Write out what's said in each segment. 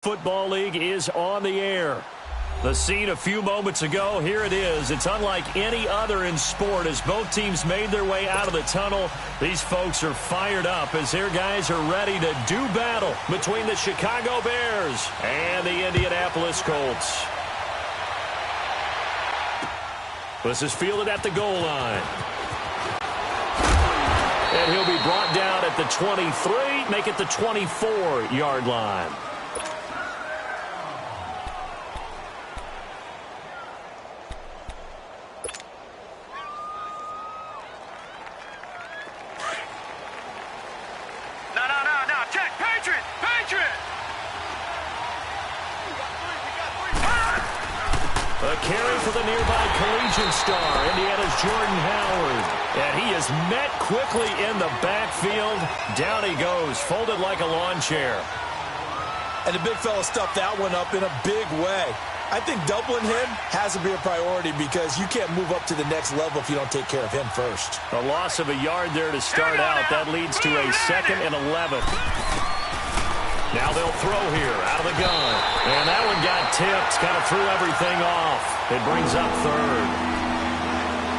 Football League is on the air. The scene a few moments ago, here it is. It's unlike any other in sport as both teams made their way out of the tunnel. These folks are fired up as their guys are ready to do battle between the Chicago Bears and the Indianapolis Colts. This is fielded at the goal line. And he'll be brought down at the 23, make it the 24-yard line. A carry for the nearby collegiate star, Indiana's Jordan Howard. And he is met quickly in the backfield. Down he goes, folded like a lawn chair. And the big fella stuffed that one up in a big way. I think doubling him has to be a priority because you can't move up to the next level if you don't take care of him first. A loss of a yard there to start out. That leads to a 2nd and 11. Now they'll throw here out of the gun. And that one got tipped, kind of threw everything off. It brings up 3rd.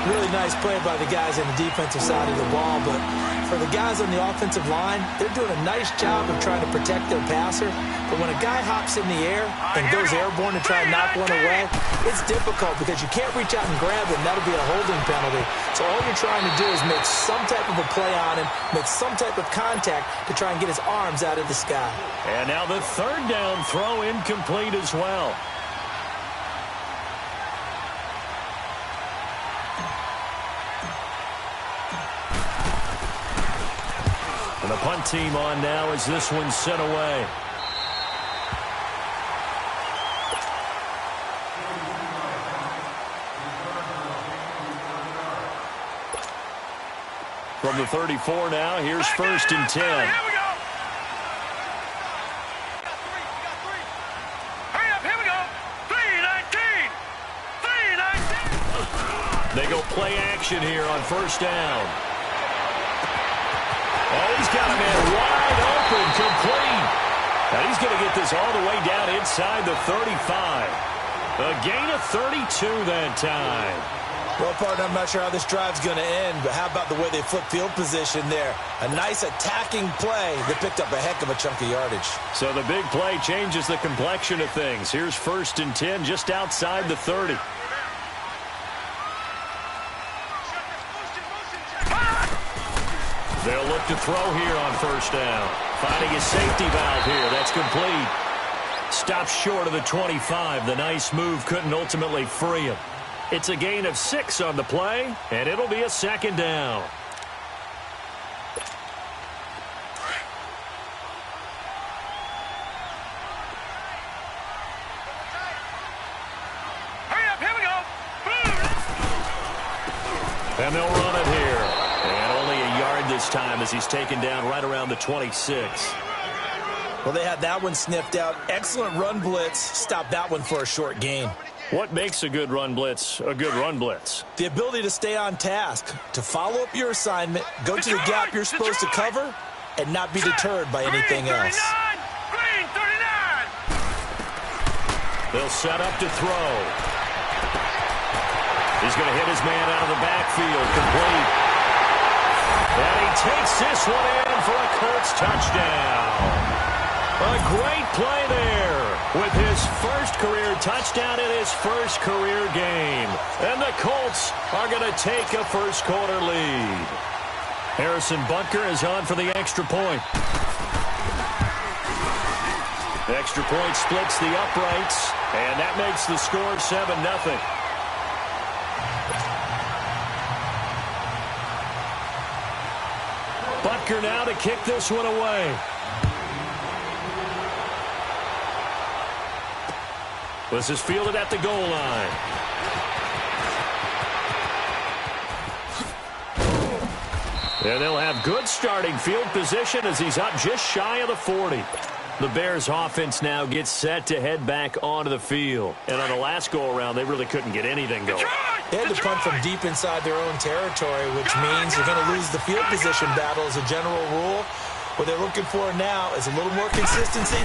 Really nice play by the guys on the defensive side of the ball, but for the guys on the offensive line, they're doing a nice job of trying to protect their passer. But when a guy hops in the air and goes airborne to try and knock one away, it's difficult because you can't reach out and grab him. That'll be a holding penalty. So all you're trying to do is make some type of a play on him, make some type of contact to try and get his arms out of the sky. And now the 3rd down throw incomplete as well. And the punt team on now as this one's sent away. From the 34 now, here's 1st and 10. Here we go. Hurry up, here we go. 3-19. 3-19. They go play action here on 1st down. Oh, he's got a man wide open, complete. Now he's going to get this all the way down inside the 35. A gain of 32 that time. Well, partner, I'm not sure how this drive's going to end, but how about the way they flip field position there? A nice attacking play that picked up a heck of a chunk of yardage. So the big play changes the complexion of things. Here's 1st and 10 just outside the 30. They'll look to throw here on 1st down. Finding a safety valve here. That's complete. Stops short of the 25. The nice move couldn't ultimately free him. It's a gain of 6 on the play, and it'll be a 2nd down. Hurry up, here we go. And they'll run it here. And only a yard this time as he's taken down right around the 26. Well, they had that one sniffed out. Excellent run blitz. Stopped that one for a short gain. What makes a good run blitz a good run blitz? The ability to stay on task, to follow up your assignment, go to the gap you're supposed to cover, and not be deterred by anything else. Green 39. They'll set up to throw. He's going to hit his man out of the backfield, complete. And he takes this one in for a Colts touchdown. A great play there with his first career touchdown in his first career game. And the Colts are going to take a first quarter lead. Harrison Butker is on for the extra point. The extra point splits the uprights, and that makes the score 7-0. Butker now to kick this one away. This is fielded at the goal line. And they'll have good starting field position as he's up just shy of the 40. The Bears offense now gets set to head back onto the field. And on the last go-around, they really couldn't get anything going. They had to punt from deep inside their own territory, which means you're going to lose the field position battle as a general rule. What they're looking for now is a little more consistency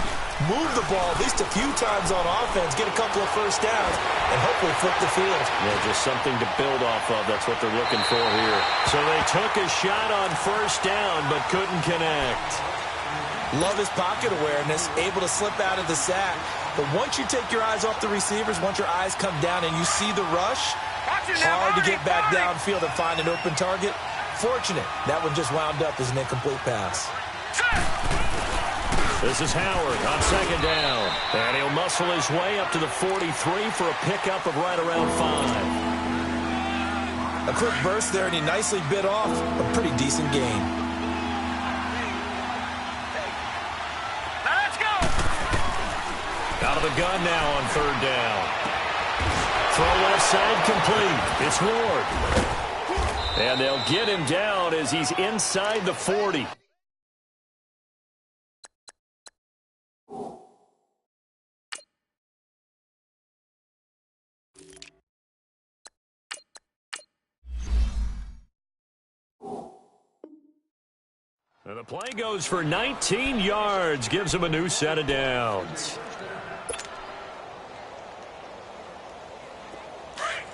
move the ball at least a few times on offense, get a couple of first downs, and hopefully flip the field. Yeah, just something to build off of. That's what they're looking for here. So they took a shot on first down, but couldn't connect. Love his pocket awareness, able to slip out of the sack. But once you take your eyes off the receivers, once your eyes come down and you see the rush, hard to get back downfield and find an open target. Fortunate, that one just wound up as an incomplete pass. This is Howard on second down. And he'll muscle his way up to the 43 for a pickup of right around 5. A quick burst there, and he nicely bit off a pretty decent gain. Let's go. Out of the gun now on third down. Throw left side complete. It's Ward. And they'll get him down as he's inside the 40. And the play goes for 19 yards, gives him a new set of downs.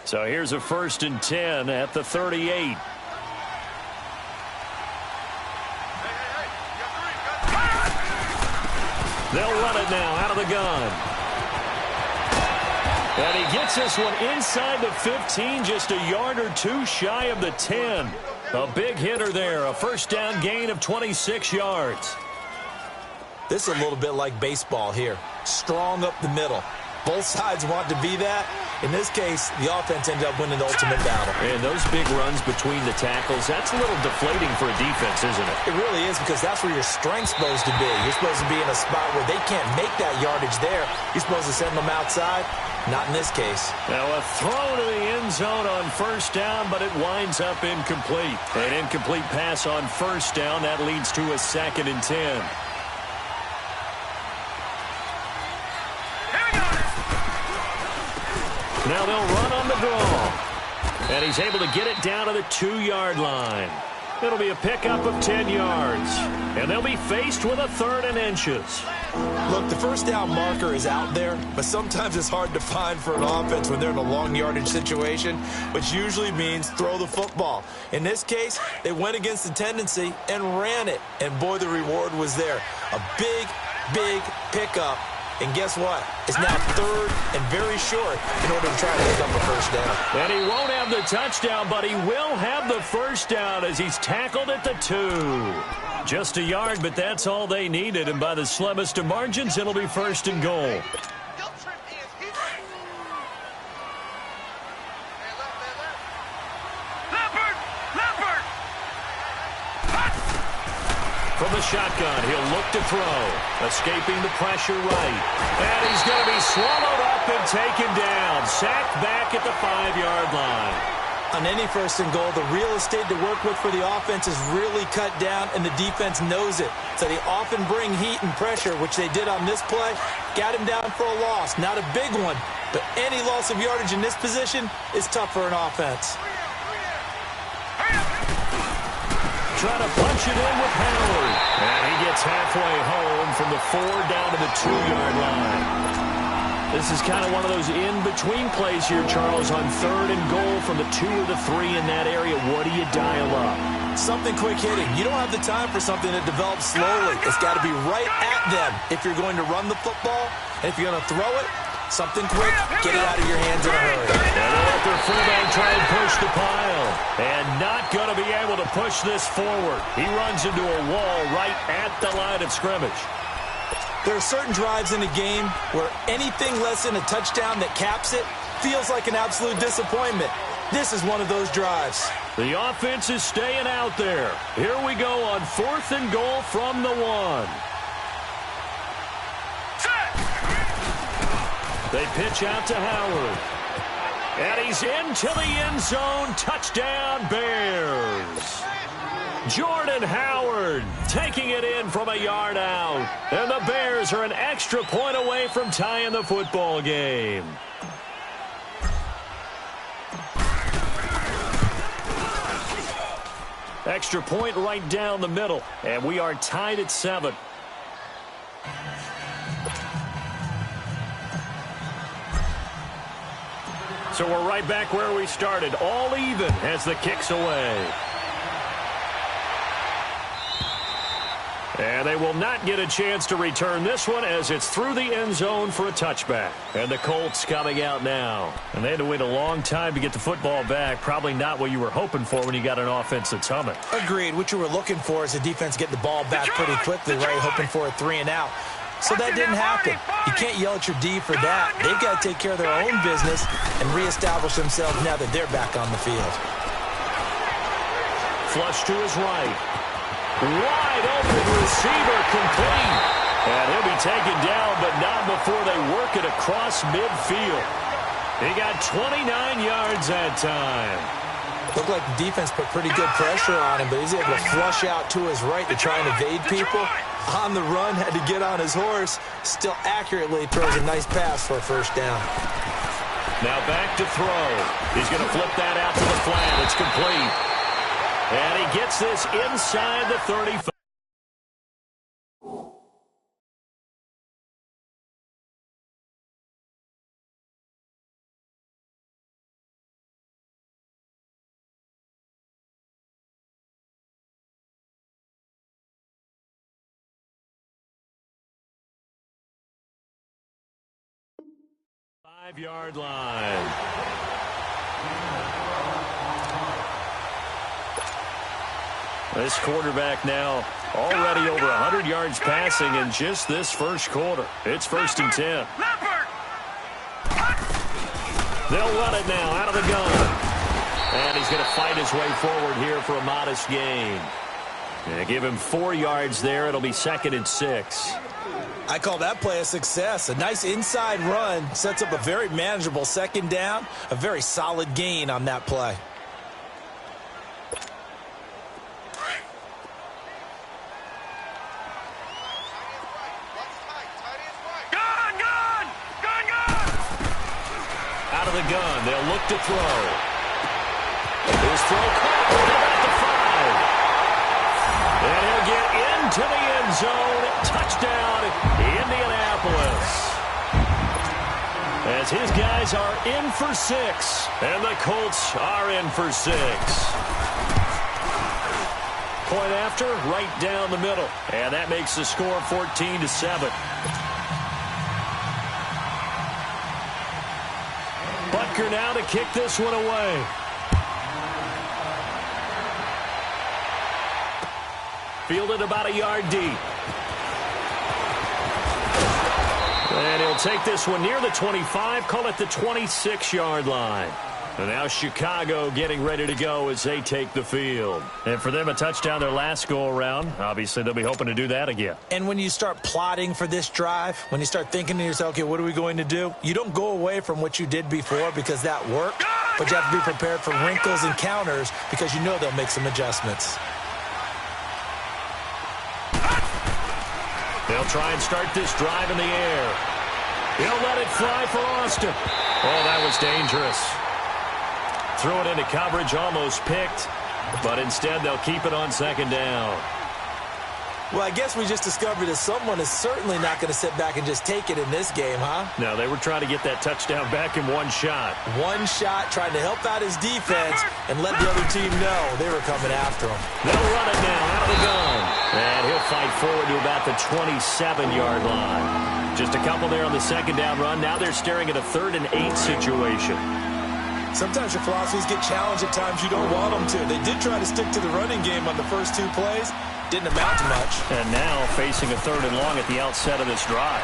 So here's a 1st and 10 at the 38. They'll run it now out of the gun. And he gets this one inside the 15, just a yard or two shy of the 10. A big hitter there, a first down gain of 26 yards. This is a little bit like baseball here. Strong up the middle. Both sides want to be that. In this case, the offense ended up winning the ultimate battle. And those big runs between the tackles, that's a little deflating for a defense, isn't it? It really is, because that's where your strength's supposed to be. You're supposed to be in a spot where they can't make that yardage there. You're supposed to send them outside. Not in this case. Now a throw to the end zone on first down, but it winds up incomplete. An incomplete pass on first down. That leads to a 2nd and 10. Now they'll run on the draw. And he's able to get it down to the 2-yard line. It'll be a pickup of 10 yards. And they'll be faced with a 3rd and inches. Look, the first down marker is out there, but sometimes it's hard to find for an offense when they're in a long yardage situation, which usually means throw the football. In this case, they went against the tendency and ran it. And boy, the reward was there. A big, big pickup. And guess what? It's now 3rd and very short in order to try to pick up a first down. And he won't have the touchdown, but he will have the first down as he's tackled at the 2. Just a yard, but that's all they needed. And by the slimmest of margins, it'll be 1st and goal. From the shotgun, he'll look to throw. Escaping the pressure right. And he's going to be swallowed up and taken down. Sacked back at the 5-yard line. On any 1st and goal, the real estate to work with for the offense is really cut down, and the defense knows it. So they often bring heat and pressure, which they did on this play. Got him down for a loss. Not a big one, but any loss of yardage in this position is tough for an offense. Trying to punch it in with Howard. And he gets halfway home from the 4 down to the 2-yard line. This is kind of one of those in-between plays here, Charles, on 3rd and goal from the 2 or the 3 in that area. What do you dial up? Something quick hitting. You don't have the time for something that develops slowly. It's got to be right at them if you're going to run the football. And if you're going to throw it, something quick, get it out of your hands in a hurry. And they'll let their fullback try and push the pile. And not going to be able to push this forward. He runs into a wall right at the line of scrimmage. There are certain drives in a game where anything less than a touchdown that caps it feels like an absolute disappointment. This is one of those drives. The offense is staying out there. Here we go on 4th and goal from the 1. They pitch out to Howard. And he's into the end zone. Touchdown, Bears. Jordan Howard taking it in from a yard out. And the Bears are an extra point away from tying the football game. Extra point right down the middle. And we are tied at 7. So we're right back where we started, all even as the kick's away. And they will not get a chance to return this one as it's through the end zone for a touchback. And the Colts coming out now. And they had to wait a long time to get the football back. Probably not what you were hoping for when you got an offense that's humming. Agreed. What you were looking for is the defense getting the ball back pretty quickly, right? Hoping for a 3 and out. So that didn't happen. You can't yell at your D for that. They've got to take care of their own business and reestablish themselves now that they're back on the field. Flush to his right. Wide open receiver complete. And he'll be taken down, but not before they work it across midfield. He got 29 yards that time. Looked like the defense put pretty good pressure on him, but he's able to flush out to his right to try and evade people. On the run, had to get on his horse. Still accurately throws a nice pass for a first down. Now back to throw. He's going to flip that out to the flat. It's complete. And he gets this inside the 35. Five-yard line. This quarterback now already over 100 yards passing in just this first quarter. It's 1st and 10. They'll run it now out of the gun. And he's going to fight his way forward here for a modest gain. They give him 4 yards there. It'll be 2nd and 6. I call that play a success. A nice inside run sets up a very manageable 2nd down. A very solid gain on that play. Out of the gun, they'll look to throw. His throw caught about the 5. And he'll get into the end zone. Touchdown, Indianapolis. As his guys are in for 6, and the Colts are in for 6. Point after, right down the middle. And that makes the score 14-7. Butker now to kick this one away. Fielded about a yard deep. And he'll take this one near the 25, call it the 26-yard line. And now Chicago getting ready to go as they take the field. And for them, a touchdown their last go-around. Obviously, they'll be hoping to do that again. And when you start plotting for this drive, when you start thinking to yourself, okay, what are we going to do? You don't go away from what you did before because that worked, but you have to be prepared for wrinkles and counters because you know they'll make some adjustments. They'll try and start this drive in the air. He'll let it fly for Austin. Oh, that was dangerous. Threw it into coverage, almost picked, but instead they'll keep it on 2nd down. Well, I guess we just discovered that someone is certainly not going to sit back and just take it in this game, huh? No, they were trying to get that touchdown back in one shot. One shot, trying to help out his defense and let the other team know they were coming after him. They'll run it now out of the gun. And he'll fight forward to about the 27-yard line. Just a couple there on the 2nd down run. Now they're staring at a 3rd and 8 situation. Sometimes your philosophies get challenged at times you don't want them to. They did try to stick to the running game on the first 2 plays. Didn't amount to much. And now facing a 3rd and long at the outset of this drive.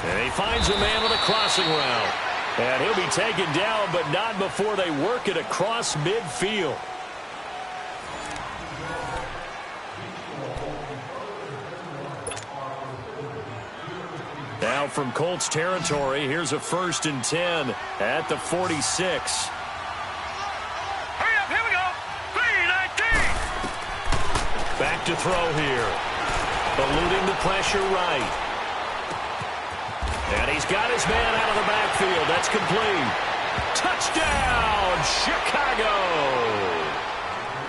And he finds a man with a crossing route. And he'll be taken down, but not before they work it across midfield. Now from Colts territory, here's a 1st and 10 at the 46. Hurry up, here we go. 3-19. Back to throw here. Eluding the pressure right. And he's got his man out of the backfield. That's complete. Touchdown, Chicago.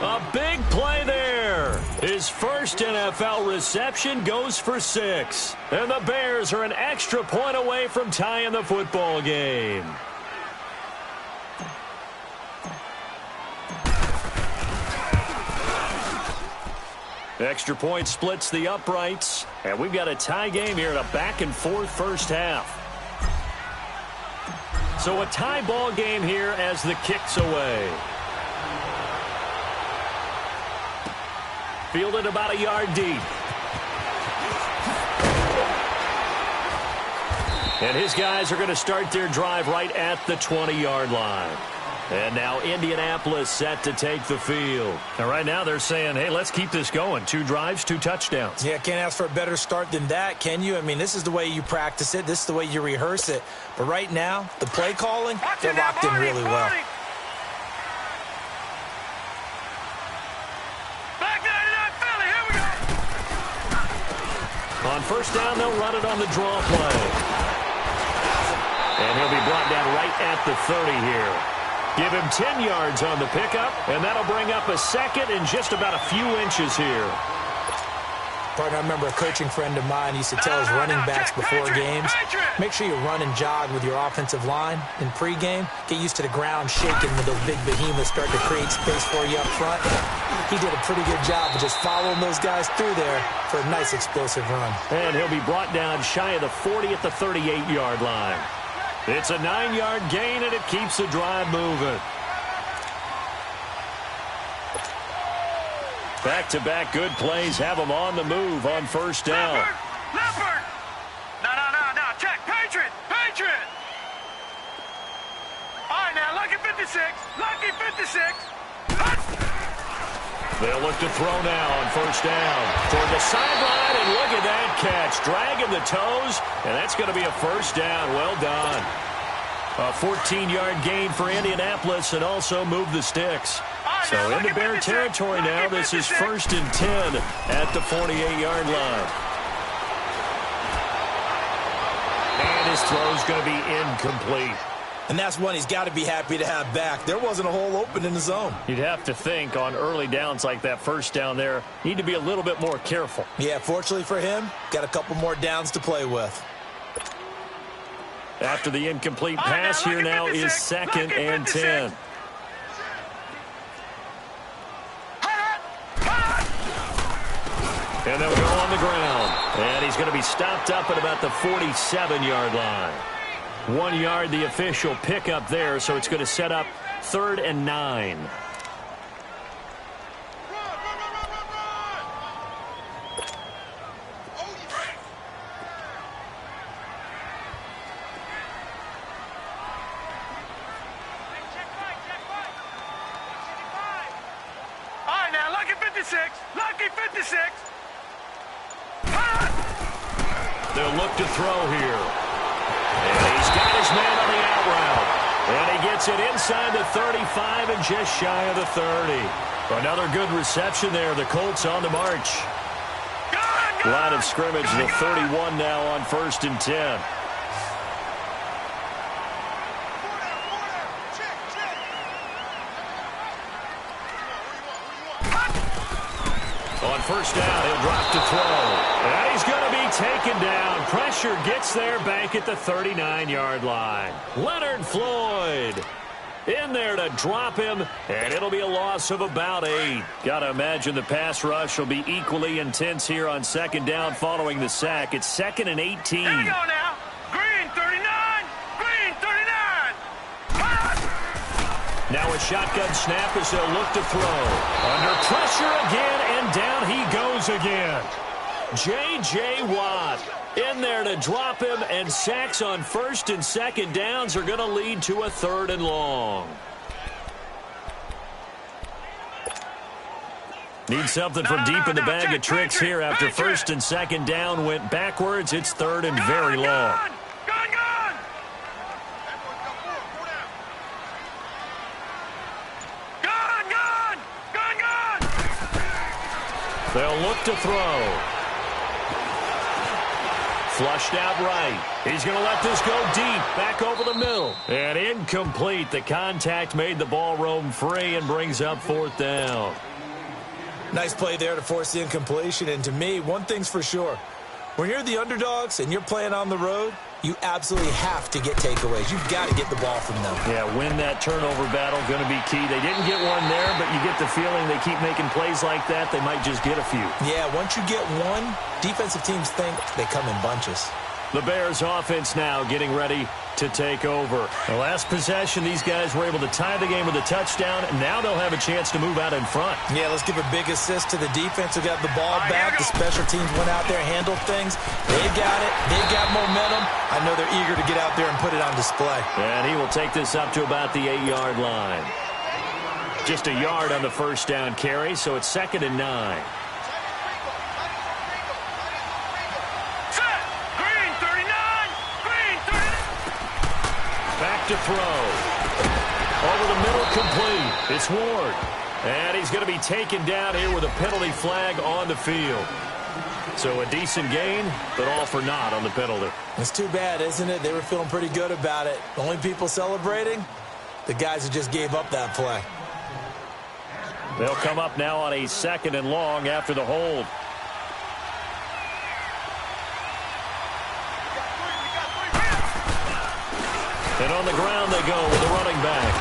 A big play there. His first NFL reception goes for 6. And the Bears are an extra point away from tying the football game. Extra point splits the uprights. And we've got a tie game here in a back-and-forth first half. So a tie ball game here as the kick's away. Fielded about a yard deep. And his guys are going to start their drive right at the 20-yard line. And now Indianapolis set to take the field. And right now they're saying, hey, let's keep this going. 2 drives, 2 touchdowns. Yeah, can't ask for a better start than that, can you? I mean, this is the way you practice it. This is the way you rehearse it. But right now, the play calling, they're locked in really well. On first down, they'll run it on the draw play. And he'll be brought down right at the 30 here. Give him 10 yards on the pickup, and that'll bring up a second and just about a few inches here. Partner, I remember a coaching friend of mine used to tell his running backs before games, make sure you run and jog with your offensive line in pregame. Get used to the ground shaking with those big behemoths starting to create space for you up front. He did a pretty good job of just following those guys through there for a nice explosive run. And he'll be brought down shy of the 40 at the 38-yard line. It's a 9-yard gain, and it keeps the drive moving. Back-to-back good plays have them on the move on first down. Leopard! No. Check. Patriot! All right, now, lucky 56. They'll look to throw now on first down. Toward the sideline, and look at that catch. Dragging the toes, and that's going to be a first down. Well done. A 14-yard gain for Indianapolis, and also move the sticks. So into Bear territory now. This is 1st and 10 at the 48-yard line. And his throw's going to be incomplete. And that's one he's got to be happy to have back. There wasn't a hole open in the zone. You'd have to think on early downs like that first down there, need to be a little bit more careful. Yeah, fortunately for him, got a couple more downs to play with. After the incomplete pass, here now is 2nd and 10. And they'll go on the ground. And he's going to be stopped up at about the 47-yard line. 1 yard, the official pickup there, so it's going to set up 3rd and 9. All right, now, lucky 56. They'll look to throw here. And he's got his man on the out route. And he gets it inside the 35 and just shy of the 30. Another good reception there. The Colts on the march. Line of scrimmage, the 31 now on 1st and 10. On first down, he'll drop to throw. And he's going to be taken down. Pressure gets there back at the 39-yard line. Leonard Floyd in there to drop him, and it'll be a loss of about 8. Got to imagine the pass rush will be equally intense here on 2nd down following the sack. It's 2nd and 18. Here we go now. Green 39. Now a shotgun snap as they'll look to throw. Under pressure again, and down he goes again. J.J. Watt in there to drop him, and sacks on 1st and 2nd downs are going to lead to a 3rd and long. Need something from deep in the bag of tricks here after 1st and 2nd down went backwards. It's 3rd and very long. They'll look to throw. Flushed out right. He's going to let this go deep, back over the middle. And incomplete. The contact made the ball roam free and brings up 4th down. Nice play there to force the incompletion. And to me, one thing's for sure. When you're the underdogs and you're playing on the road, you absolutely have to get takeaways. You've got to get the ball from them. Yeah, win that turnover battle, going to be key. They didn't get one there, but you get the feeling they keep making plays like that, they might just get a few. Yeah, once you get one, defensive teams think they come in bunches. The Bears offense now getting ready to take over. The last possession, these guys were able to tie the game with a touchdown, and now they'll have a chance to move out in front. Yeah, let's give a big assist to the defense who got the ball back. The special teams went out there, handled things. They got it. They got momentum. I know they're eager to get out there and put it on display. And he will take this up to about the 8-yard line. Just a yard on the first down carry, so it's 2nd and 9. Back to throw. Over the middle, complete. It's Ward. And he's going to be taken down here with a penalty flag on the field. So a decent gain, but all for naught on the penalty. It's too bad, isn't it? They were feeling pretty good about it. The only people celebrating, the guys who just gave up that play. They'll come up now on a 2nd and long after the hold. And on the ground they go with a running back.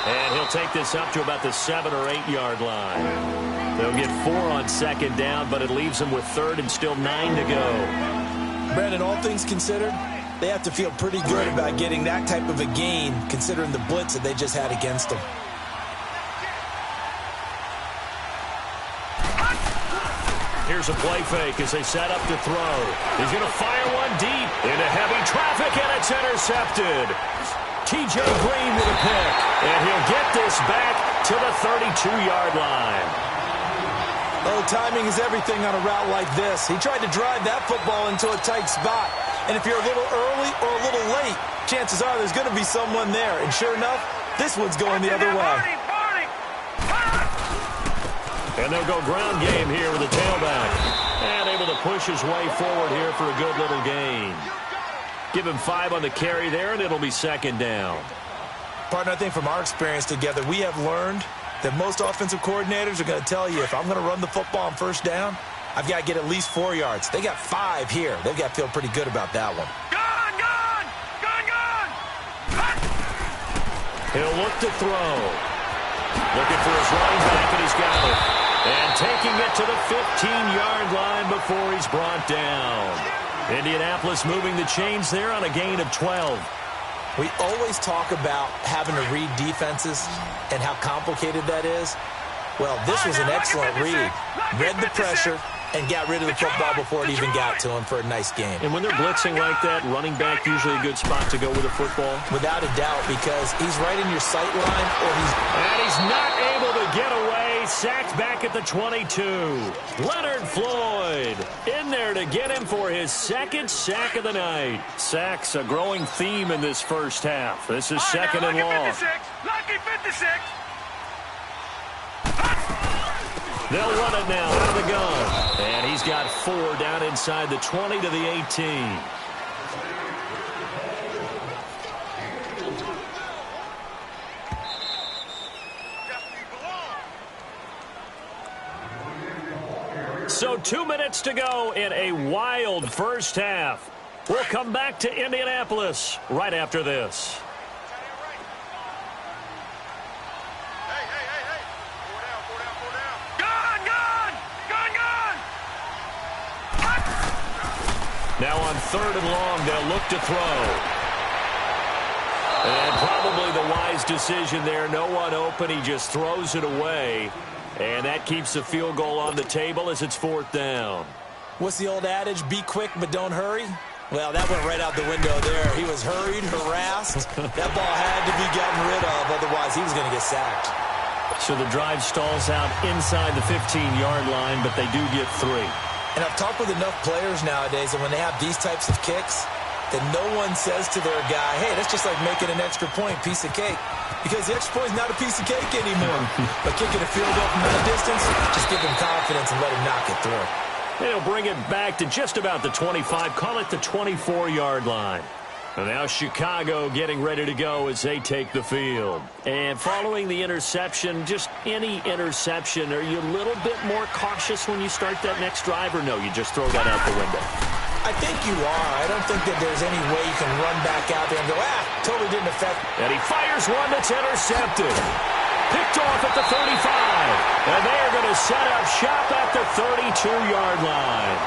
And he'll take this up to about the 7 or 8 yard line. They'll get 4 on 2nd down, but it leaves them with 3rd and still 9 to go. Brandon, all things considered, they have to feel pretty good about getting that type of a gain, considering the blitz that they just had against them. Here's a play fake as they set up to throw. He's going to fire one deep into heavy traffic, and it's intercepted. T.J. Green with a pick, and he'll get this back to the 32-yard line. Oh, timing is everything on a route like this. He tried to drive that football into a tight spot. And if you're a little early or a little late, chances are there's going to be someone there. And sure enough, this one's going the other way. And they'll go ground game here with the tailback. And able to push his way forward here for a good little gain. Give him 5 on the carry there, and it'll be 2nd down. Partner, I think from our experience together, we have learned that most offensive coordinators are going to tell you, if I'm going to run the football on first down, I've got to get at least 4 yards. They got 5 here. They've got to feel pretty good about that one. He'll look to throw. Looking for his running back, and he's got it. And taking it to the 15-yard line before he's brought down. Indianapolis moving the chains there on a gain of 12. We always talk about having to read defenses and how complicated that is. Well, this was an excellent read. Read the pressure and got rid of the football before it even got to him for a nice game. And when they're blitzing like that, running back usually a good spot to go with a football? Without a doubt, because he's right in your sight line, or And he's not able to get away. Sacked back at the 22. Leonard Floyd in there to get him for his 2nd sack of the night. Sacks a growing theme in this first half. This is 2nd and long. Lucky 56. They'll run it now out of the gun. And he's got 4 down inside the 20 to the 18. So 2 minutes to go in a wild first half. We'll come back to Indianapolis right after this. Now on 3rd and long, they'll look to throw. And probably the wise decision there. No one open. He just throws it away. And that keeps the field goal on the table as it's 4th down. What's the old adage? Be quick, but don't hurry. Well, that went right out the window there. He was hurried, harassed. That ball had to be gotten rid of. Otherwise, he was going to get sacked. So the drive stalls out inside the 15-yard line, but they do get 3. And I've talked with enough players nowadays that when they have these types of kicks, that no one says to their guy, hey, that's just like making an extra point, piece of cake. Because the extra point is not a piece of cake anymore. But kicking a field goal from that distance, just give him confidence and let him knock it through. They'll bring it back to just about the 25, call it the 24-yard line. And now Chicago getting ready to go as they take the field. And following the interception, just any interception, are you a little bit more cautious when you start that next drive, or no, you just throw that out the window? I think you are. I don't think that there's any way you can run back out there and go, totally didn't affect. And he fires one that's intercepted. Picked off at the 35. And they're going to set up shop at the 32-yard line.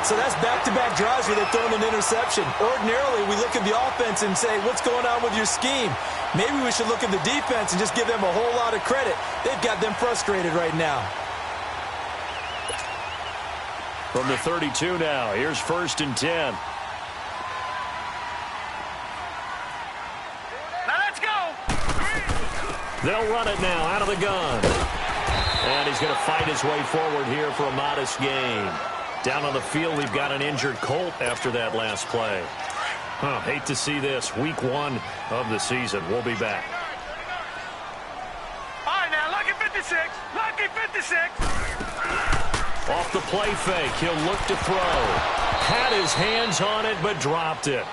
So that's back-to-back drives where they're throwing an interception. Ordinarily, we look at the offense and say, what's going on with your scheme? Maybe we should look at the defense and just give them a whole lot of credit. They've got them frustrated right now. From the 32 now, here's 1st and 10. Now let's go. They'll run it now out of the gun. And he's going to fight his way forward here for a modest gain. Down on the field, we've got an injured Colt after that last play. Hate to see this. Week 1 of the season. We'll be back. All right, now, lucky 56. Lucky 56. Off the play fake, he'll look to throw. Had his hands on it, but dropped it.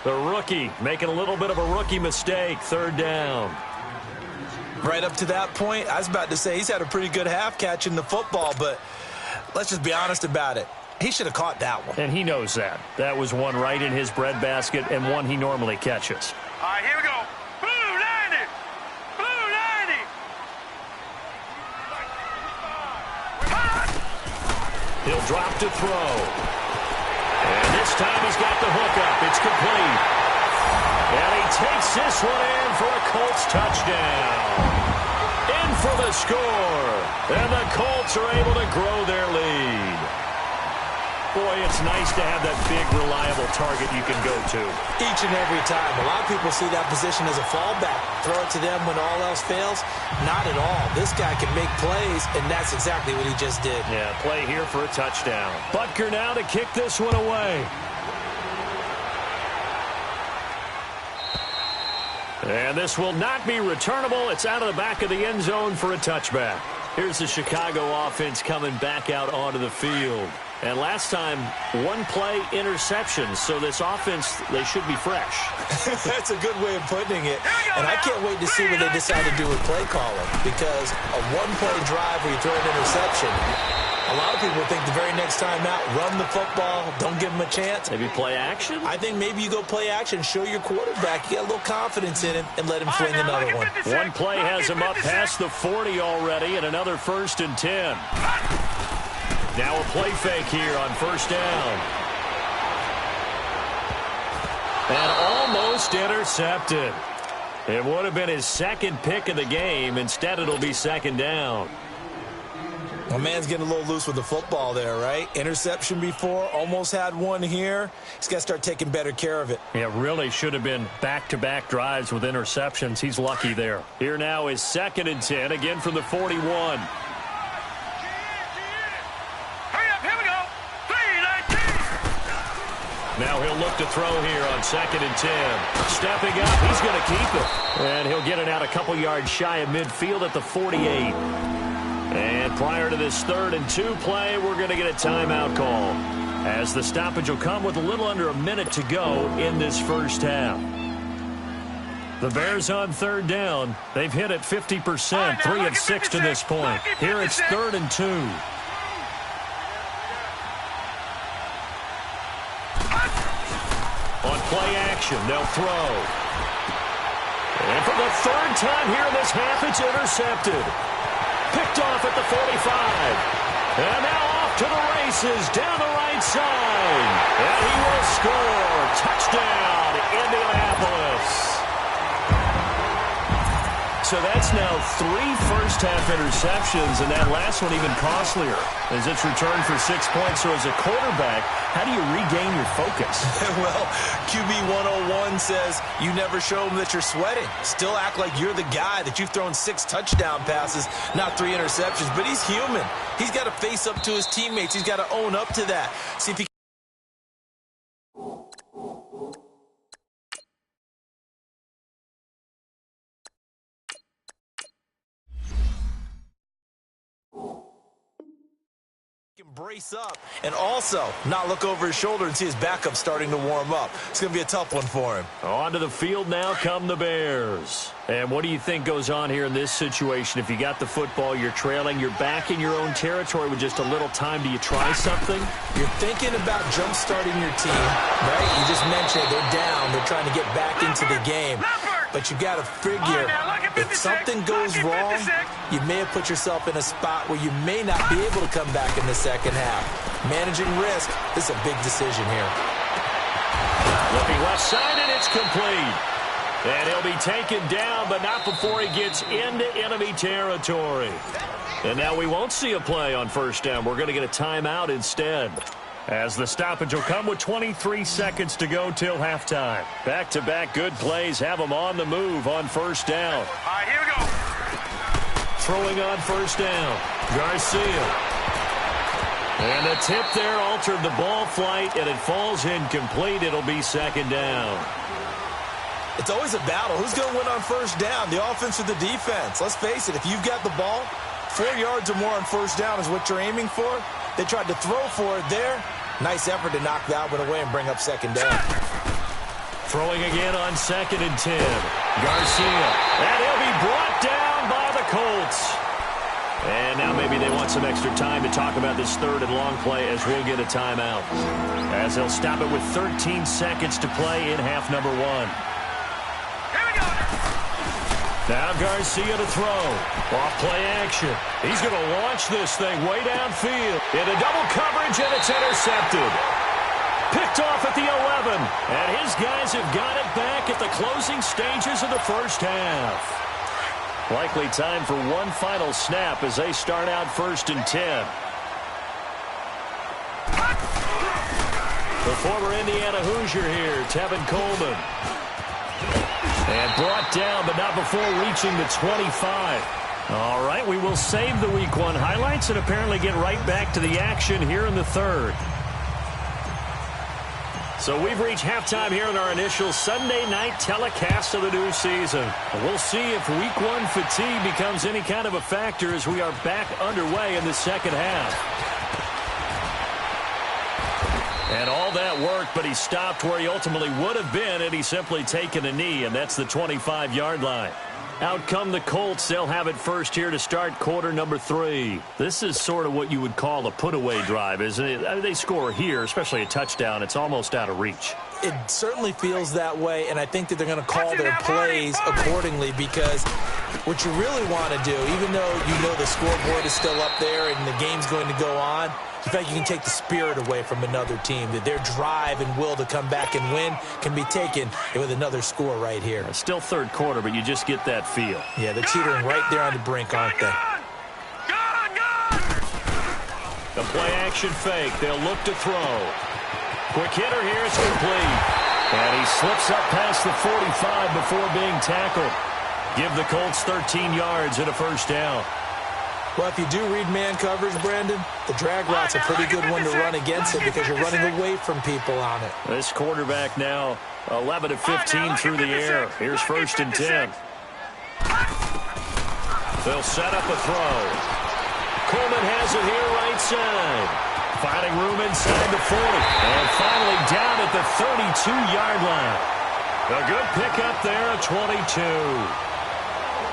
The rookie making a little bit of a rookie mistake. 3rd down. Right up to that point, I was about to say he's had a pretty good half catching the football, but let's just be honest about it. He should have caught that one. And he knows that. That was one right in his breadbasket and one he normally catches. All right, here we go. Blue 90. Blue 90. He'll drop to throw. And this time he's got the hook up. It's complete. And he takes this one in for a Colts touchdown. In for the score. And the Colts are able to grow their lead. Boy, it's nice to have that big, reliable target you can go to. Each and every time. A lot of people see that position as a fallback. Throw it to them when all else fails. Not at all. This guy can make plays, and that's exactly what he just did. Yeah, play here for a touchdown. Butker now to kick this one away. And this will not be returnable. It's out of the back of the end zone for a touchback. Here's the Chicago offense coming back out onto the field. And last time, 1-play interception. So this offense, they should be fresh. That's a good way of putting it. And I can't wait to see what they decide to do with play calling. Because a 1-play drive where you throw an interception, a lot of people think the very next time out, run the football, don't give them a chance. Maybe play action? I think maybe you go play action, show your quarterback, you got a little confidence in him, and let him fling another one. One play has him up past the 40 already, and another 1st and 10. Now a play fake here on 1st down. And almost intercepted. It would have been his 2nd pick of the game. Instead, it'll be 2nd down. Well, man's getting a little loose with the football there, right? Interception before, almost had one here. He's got to start taking better care of it. Yeah, really should have been back-to-back drives with interceptions. He's lucky there. Here now is 2nd and 10, again from the 41. Now he'll look to throw here on 2nd and 10. Stepping up, he's going to keep it. And he'll get it out a couple yards shy of midfield at the 48. And prior to this 3rd and 2 play, we're going to get a timeout call, as the stoppage will come with a little under a minute to go in this first half. The Bears on 3rd down. They've hit it 50%, 3 of 6 to this point. Here it's 3rd and 2. On play action, they'll throw. And for the 3rd time here in this half, it's intercepted. Picked off at the 45. And now off to the races down the right side. And he will score. Touchdown, Indianapolis. So that's now 3 first-half interceptions, and that last one even costlier, as it's returned for 6 points. So as a quarterback, how do you regain your focus? Well, QB 101 says you never show them that you're sweating. Still act like you're the guy, that you've thrown 6 touchdown passes, not 3 interceptions. But he's human. He's got to face up to his teammates. He's got to own up to that. See if he brace up and also not look over his shoulder and see his backup starting to warm up. It's going to be a tough one for him. Onto the field now come the Bears. And what do you think goes on here in this situation? If you got the football, you're trailing, you're back in your own territory with just a little time. Do you try something? You're thinking about jump-starting your team, right? You just mentioned they're down. They're trying to get back into the game. But you got to figure, if something goes wrong, you may have put yourself in a spot where you may not be able to come back in the second half. Managing risk is a big decision here. Looking left side, and it's complete. And he'll be taken down, but not before he gets into enemy territory. And now we won't see a play on first down. We're going to get a timeout instead, as the stoppage will come with 23 seconds to go till halftime. Back-to-back good plays have them on the move on first down. All right, here we go. Throwing on first down, Garcia. And the tip there altered the ball flight, and it falls incomplete. It'll be second down. It's always a battle. Who's going to win on first down, the offense or the defense? Let's face it, if you've got the ball, 4 yards or more on first down is what you're aiming for. They tried to throw for it there. Nice effort to knock that one away and bring up second down. Throwing again on 2nd and 10. Garcia. And he'll be brought down by the Colts. And now maybe they want some extra time to talk about this third and long play as we'll get a timeout. As they'll stop it with 13 seconds to play in half number 1. Now Garcia to throw. Off play action. He's going to launch this thing way downfield. Into double coverage, and it's intercepted. Picked off at the 11. And his guys have got it back at the closing stages of the first half. Likely time for one final snap as they start out 1st and 10. The former Indiana Hoosier here, Tevin Coleman. And brought down, but not before reaching the 25. All right, we will save the Week 1 highlights and apparently get right back to the action here in the third. So we've reached halftime here in our initial Sunday night telecast of the new season. We'll see if Week 1 fatigue becomes any kind of a factor as we are back underway in the second half. And all that worked, but he stopped where he ultimately would have been had he simply taken a knee, and that's the 25-yard line. Out come the Colts. They'll have it first here to start quarter number 3. This is sort of what you would call a put-away drive, isn't it? I mean, they score here, especially a touchdown. It's almost out of reach. It certainly feels that way, and I think that they're going to call their plays accordingly because what you really want to do, even though you know the scoreboard is still up there and the game's going to go on, in fact, you can take the spirit away from another team. That their drive and will to come back and win can be taken with another score right here. It's still third quarter, but you just get that feel. Yeah, they're teetering right there on the brink, aren't they? The play-action fake. They'll look to throw. Quick hitter here. It's complete. And he slips up past the 45 before being tackled. Give the Colts 13 yards and a first down. Well, if you do read man coverage, Brandon, the drag route's a pretty good one to run against it because you're running away from people on it. This quarterback now 11 of 15 through the air. Here's 1st and 10. They'll set up a throw. Coleman has it here right side. Finding room inside the 40. And finally down at the 32-yard line. A good pickup there at 22.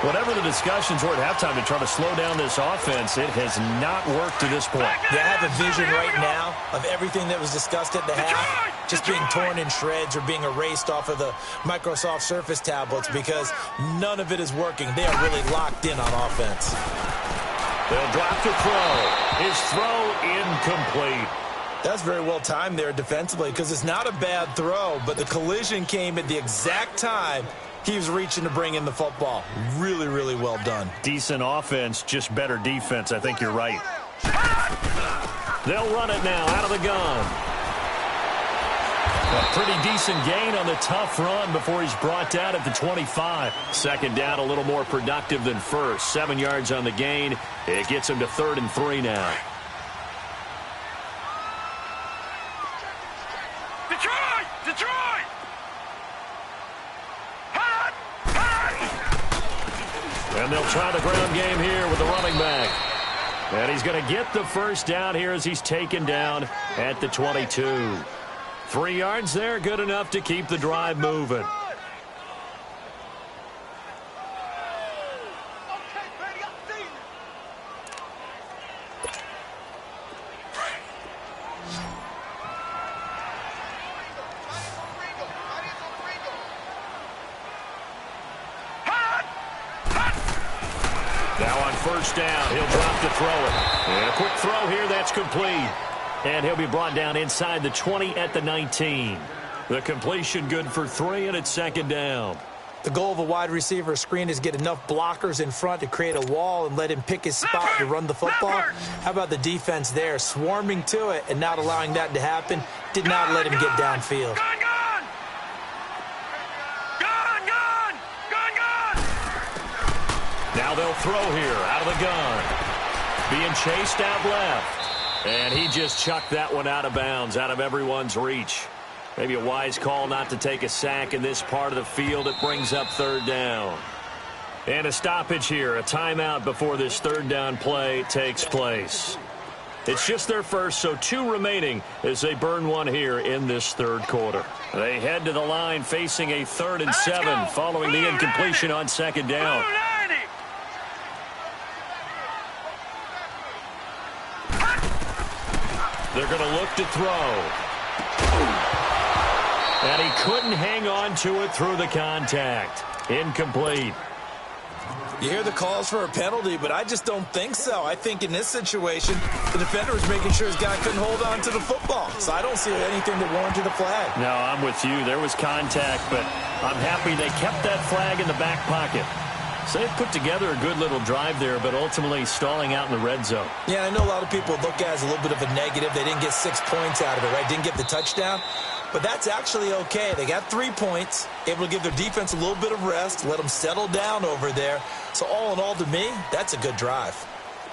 Whatever the discussions were at halftime to try to slow down this offense, it has not worked to this point. Yeah, I have a vision right now of everything that was discussed at the half just being torn in shreds or being erased off of the Microsoft Surface tablets because none of it is working. They are really locked in on offense. They'll drop the throw. His throw incomplete. That's very well timed there defensively because it's not a bad throw, but the collision came at the exact time he was reaching to bring in the football. Really, really well done. Decent offense, just better defense. I think you're right. They'll run it now out of the gun. A pretty decent gain on the tough run before he's brought down at the 25. Second down, a little more productive than first. 7 yards on the gain. It gets him to 3rd and 3 now. Detroit! And they'll try the ground game here with the running back. And he's going to get the first down here as he's taken down at the 22. 3 yards there, good enough to keep the drive moving. Now on first down, he'll drop to throw it. And a quick throw here, that's complete. And he'll be brought down inside the 20 at the 19. The completion good for 3, and it's second down. The goal of a wide receiver screen is get enough blockers in front to create a wall and let him pick his spot to run the football. How about the defense there, swarming to it and not allowing that to happen? Did not let him get downfield. Now they'll throw here out of the gun. Being chased out left. And he just chucked that one out of bounds, out of everyone's reach. Maybe a wise call not to take a sack in this part of the field. It brings up third down. And a stoppage here, a timeout before this third down play takes place. It's just their first, so 2 remaining as they burn one here in this third quarter. They head to the line facing a 3rd and 7 following the incompletion on second down. They're going to look to throw. And he couldn't hang on to it through the contact. Incomplete. You hear the calls for a penalty, but I just don't think so. I think in this situation, the defender was making sure his guy couldn't hold on to the football. So I don't see anything that warranted a flag. No, I'm with you. There was contact, but I'm happy they kept that flag in the back pocket. So they've put together a good little drive there, but ultimately stalling out in the red zone. Yeah, I know a lot of people look at it as a little bit of a negative. They didn't get 6 points out of it, right? Didn't get the touchdown. But that's actually okay. They got 3 points, able to give their defense a little bit of rest, let them settle down over there. So all in all, to me, that's a good drive.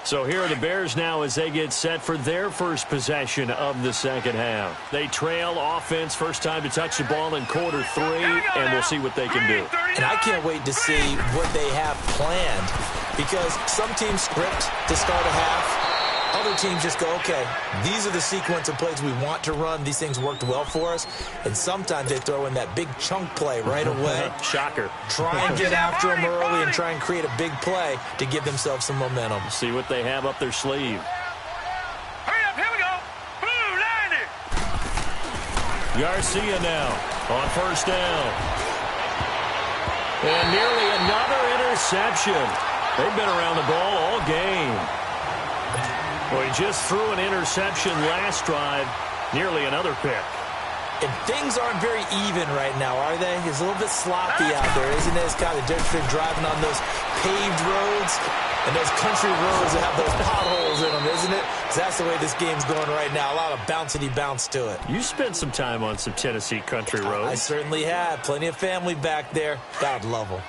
So here are the Bears now as they get set for their first possession of the second half. They trail offense, first time to touch the ball in quarter 3, and we'll see what they can do. And I can't wait to see what they have planned, because some teams script to start a half. Other teams just go, okay, these are the sequence of plays we want to run. These things worked well for us. And sometimes they throw in that big chunk play right away. Shocker. Try and get after them early and try and create a big play to give themselves some momentum. See what they have up their sleeve. Hurry up, here we go. Blue 90. Garcia now on first down. And nearly another interception. They've been around the ball all game. Well, he just threw an interception last drive, nearly another pick. And things aren't very even right now, are they? It's a little bit sloppy out there, isn't it? It's kind of different driving on those paved roads and those country roads that have those potholes in them, isn't it? Because that's the way this game's going right now. A lot of bouncy bounce to it. You spent some time on some Tennessee country roads. I certainly have. Plenty of family back there. God love them.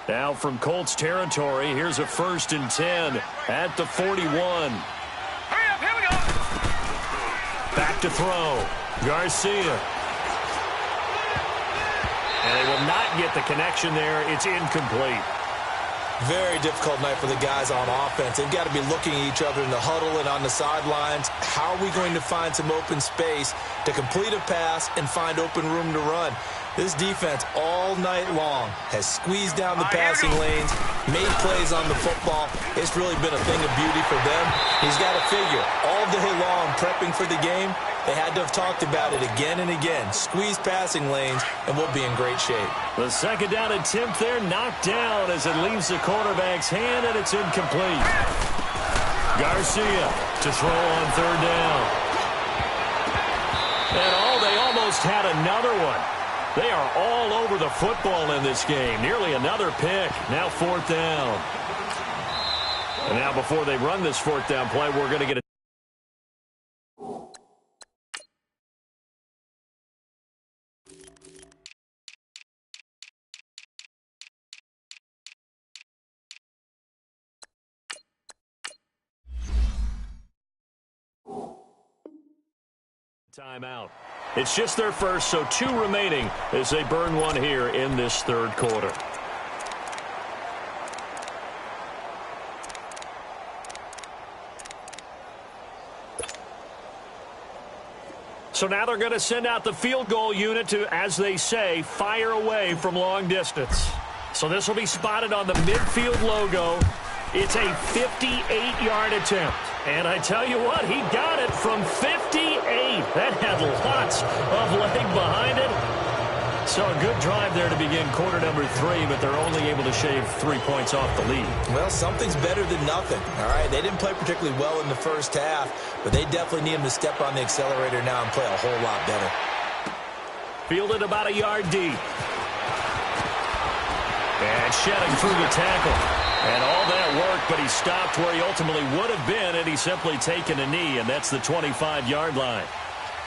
Now from Colts territory, here's a 1st and 10 at the 41. Hurry up, here we go. Back to throw. Garcia. And they will not get the connection there. It's incomplete. Very difficult night for the guys on offense. They've got to be looking at each other in the huddle and on the sidelines. How are we going to find some open space to complete a pass and find open room to run? This defense all night long has squeezed down the passing lanes, made plays on the football. It's really been a thing of beauty for them. He's got to figure all day long prepping for the game. They had to have talked about it again and again. Squeeze passing lanes, and we'll be in great shape. The second down attempt there knocked down as it leaves the quarterback's hand, and it's incomplete. Garcia to throw on third down. And they almost had another one. They are all over the football in this game. Nearly another pick. Now 4th down. And now before they run this 4th down play, we're going to get a timeout. It's just their first, so 2 remaining as they burn one here in this third quarter. So now they're going to send out the field goal unit to, as they say, fire away from long distance. So this will be spotted on the midfield logo. It's a 58-yard attempt. And I tell you what, he got it from 58. That had lots of leg behind it. So a good drive there to begin quarter number 3, but they're only able to shave 3 points off the lead. Well, something's better than nothing, all right? They didn't play particularly well in the first half, but they definitely need him to step on the accelerator now and play a whole lot better. Fielded about a yard deep. And shedding through the tackle. And all that work, but he stopped where he ultimately would have been, and he's simply taken a knee, and that's the 25-yard line.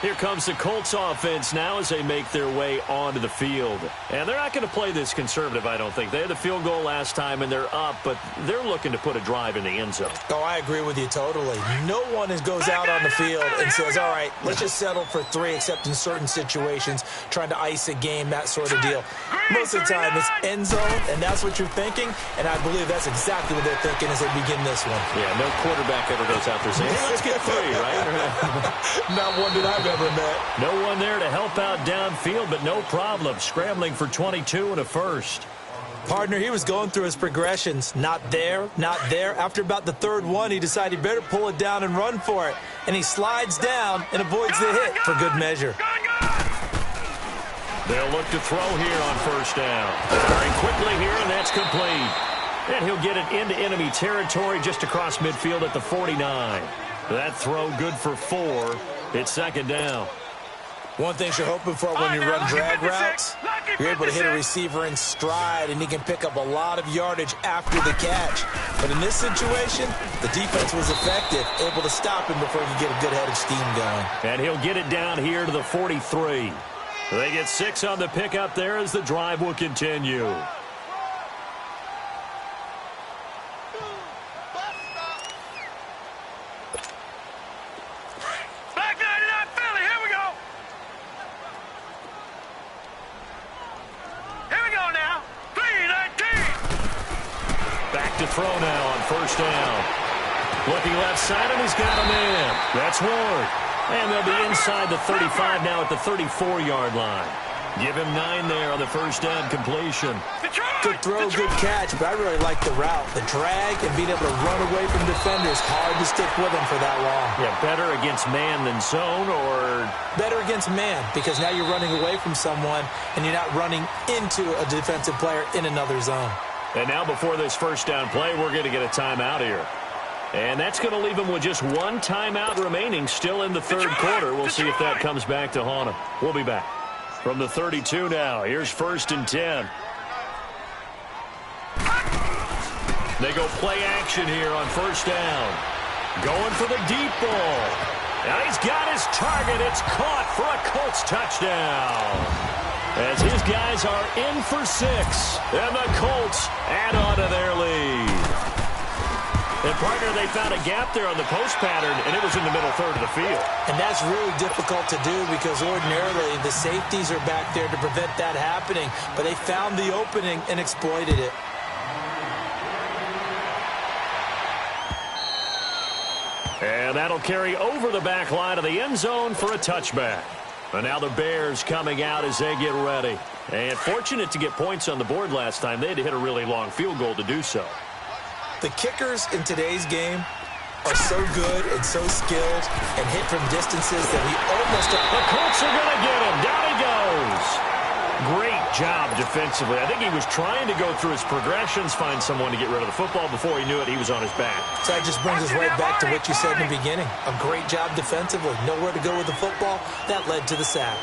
Here comes the Colts offense now as they make their way onto the field. And they're not going to play this conservative, I don't think. They had the field goal last time, and they're up, but they're looking to put a drive in the end zone. Oh, I agree with you totally. No one goes out on the field and says, all right, let's just settle for 3, except in certain situations, trying to ice a game, that sort of deal. Most of the time, it's end zone, and that's what you're thinking, and I believe that's exactly what they're thinking as they begin this one. Yeah, no quarterback ever goes out there saying, hey, let's get 3, right? Not one that I've ever met. No one there to help out downfield, but no problem. Scrambling for 22 and a first. Partner, he was going through his progressions. Not there, not there. After about the third one, he decided he better pull it down and run for it. And he slides down and avoids the hit for good measure. They'll look to throw here on first down. Firing quickly here, and that's complete. And he'll get it into enemy territory just across midfield at the 49. That throw good for 4. It's second down. One thing you're hoping for when you run drag routes, you're able to hit a receiver in stride, and he can pick up a lot of yardage after the catch. But in this situation, the defense was effective, able to stop him before he could get a good head of steam going. And he'll get it down here to the 43. They get 6 on the pickup there as the drive will continue. To throw now on first down. Looking left side, and he's got a man. That's Ward. And they'll be inside the 35 now at the 34-yard line. Give him 9 there on the first down completion. Good throw, good catch, but I really like the route. The drag and being able to run away from defenders. Hard to stick with him for that long. Yeah, better against man than zone, or? Better against man, because now you're running away from someone, and you're not running into a defensive player in another zone. And now before this first down play, we're going to get a timeout here. And that's going to leave him with just 1 timeout remaining still in the third quarter. We'll see if that comes back to haunt him. We'll be back. From the 32 now, here's first and 10. They go play action here on first down. Going for the deep ball. Now he's got his target. It's caught for a Colts touchdown. As his guys are in for 6, and the Colts add on to their lead. And, partner, they found a gap there on the post pattern, and it was in the middle third of the field. And that's really difficult to do because ordinarily the safeties are back there to prevent that happening, but they found the opening and exploited it. And that'll carry over the back line of the end zone for a touchback. And now the Bears coming out as they get ready. And fortunate to get points on the board last time. They had to hit a really long field goal to do so. The kickers in today's game are so good and so skilled and hit from distances that we almost... The Colts are going to get him. Down he goes. Great job defensively. I think he was trying to go through his progressions, find someone to get rid of the football. Before he knew it, he was on his back. So that just brings us right back to what you said in the beginning. A great job defensively. Nowhere to go with the football. That led to the sack.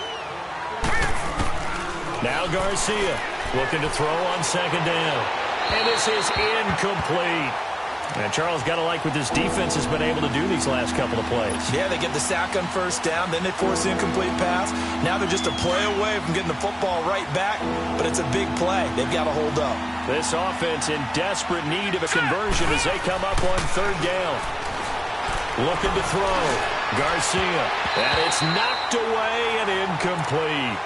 Now Garcia looking to throw on second down. And this is incomplete. And Charles got to like what this defense has been able to do these last couple of plays. Yeah, they get the sack on first down, then they force the incomplete pass. Now they're just a play away from getting the football right back, but it's a big play. They've got to hold up. This offense in desperate need of a conversion as they come up on third down. Looking to throw. Garcia. And it's knocked away and incomplete.